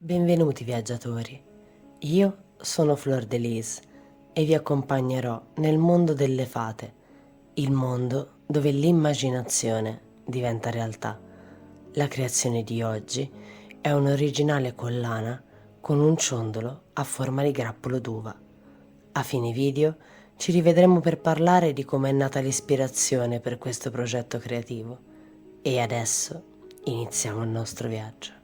Benvenuti viaggiatori, io sono Flor de Lis e vi accompagnerò nel mondo delle fate, il mondo dove l'immaginazione diventa realtà. La creazione di oggi è un'originale collana con un ciondolo a forma di grappolo d'uva. A fine video ci rivedremo per parlare di come è nata l'ispirazione per questo progetto creativo. E adesso iniziamo il nostro viaggio.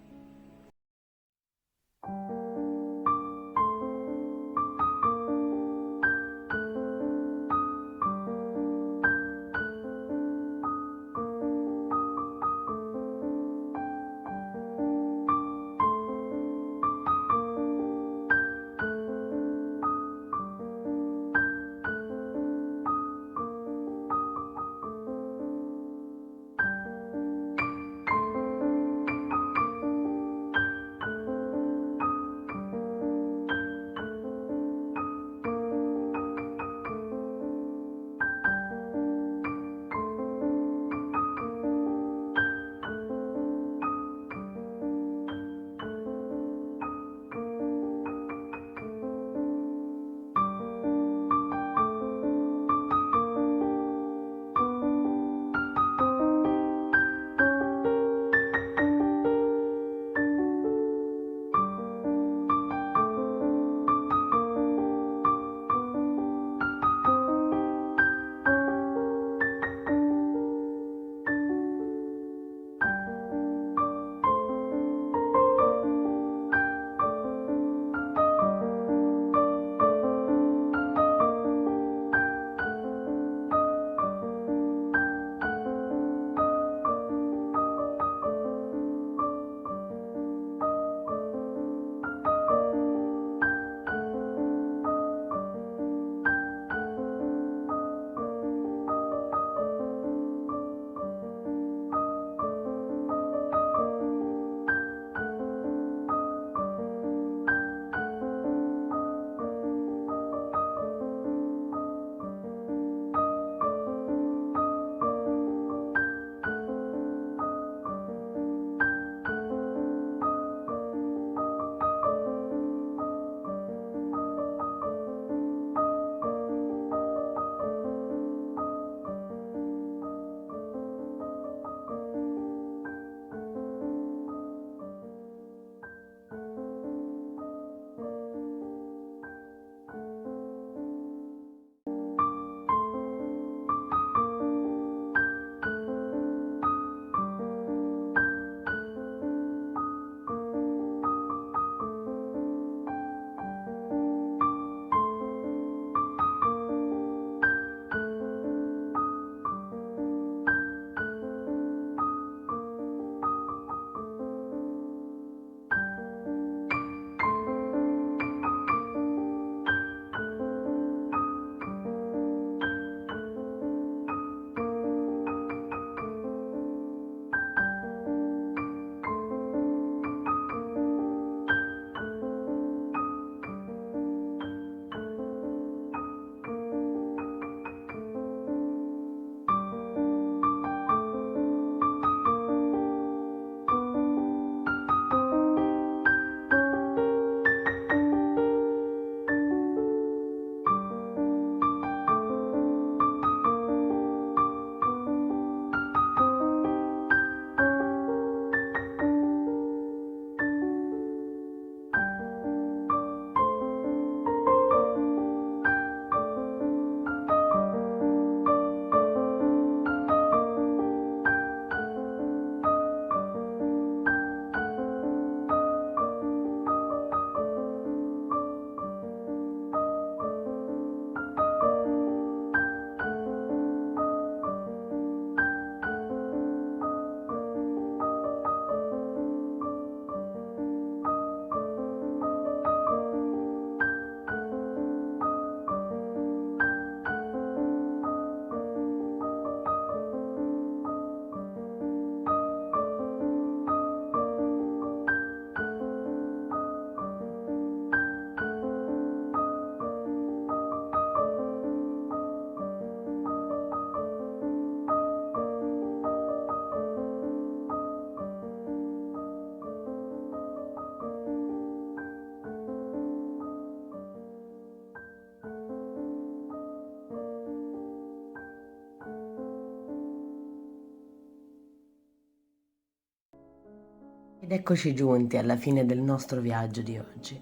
Ed eccoci giunti alla fine del nostro viaggio di oggi.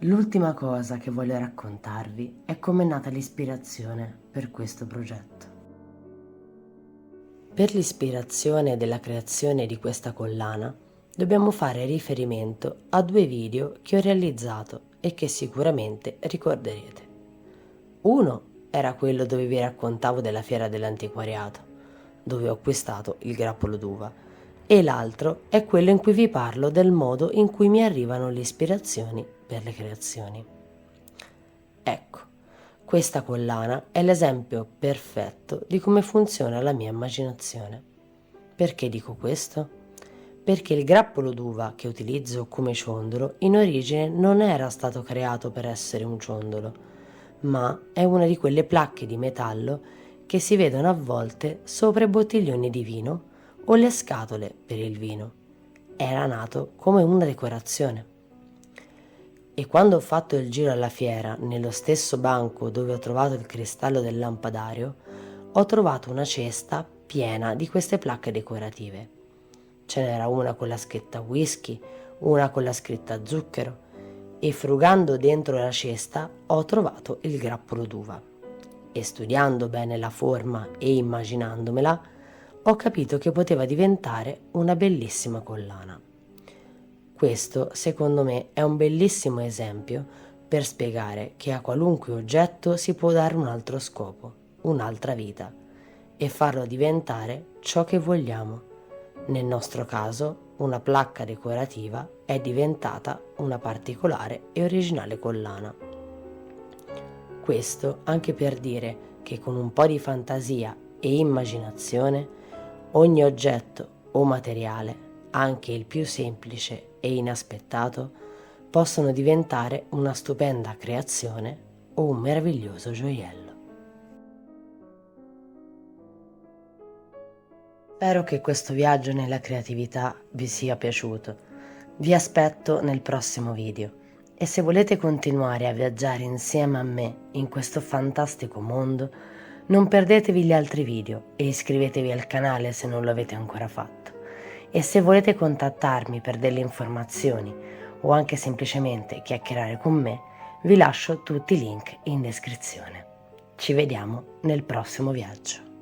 L'ultima cosa che voglio raccontarvi è come è nata l'ispirazione per questo progetto. Per l'ispirazione della creazione di questa collana dobbiamo fare riferimento a 2 video che ho realizzato e che sicuramente ricorderete. Uno era quello dove vi raccontavo della fiera dell'antiquariato, dove ho acquistato il grappolo d'uva, e l'altro è quello in cui vi parlo del modo in cui mi arrivano le ispirazioni per le creazioni. Ecco, questa collana è l'esempio perfetto di come funziona la mia immaginazione. Perché dico questo? Perché il grappolo d'uva che utilizzo come ciondolo in origine non era stato creato per essere un ciondolo, ma è una di quelle placche di metallo che si vedono a volte sopra i bottiglioni di vino o le scatole per il vino. Era nato come una decorazione. E quando ho fatto il giro alla fiera, nello stesso banco dove ho trovato il cristallo del lampadario, ho trovato una cesta piena di queste placche decorative. Ce n'era una con la scritta whisky, una con la scritta zucchero, e frugando dentro la cesta ho trovato il grappolo d'uva. E studiando bene la forma e immaginandomela, ho capito che poteva diventare una bellissima collana. Questo, secondo me, è un bellissimo esempio per spiegare che a qualunque oggetto si può dare un altro scopo, un'altra vita, e farlo diventare ciò che vogliamo. Nel nostro caso, una placca decorativa è diventata una particolare e originale collana. Questo anche per dire che con un po' di fantasia e immaginazione, ogni oggetto o materiale, anche il più semplice e inaspettato, possono diventare una stupenda creazione o un meraviglioso gioiello. Spero che questo viaggio nella creatività vi sia piaciuto. Vi aspetto nel prossimo video e se volete continuare a viaggiare insieme a me in questo fantastico mondo, non perdetevi gli altri video e iscrivetevi al canale se non lo avete ancora fatto. E se volete contattarmi per delle informazioni o anche semplicemente chiacchierare con me, vi lascio tutti i link in descrizione. Ci vediamo nel prossimo viaggio.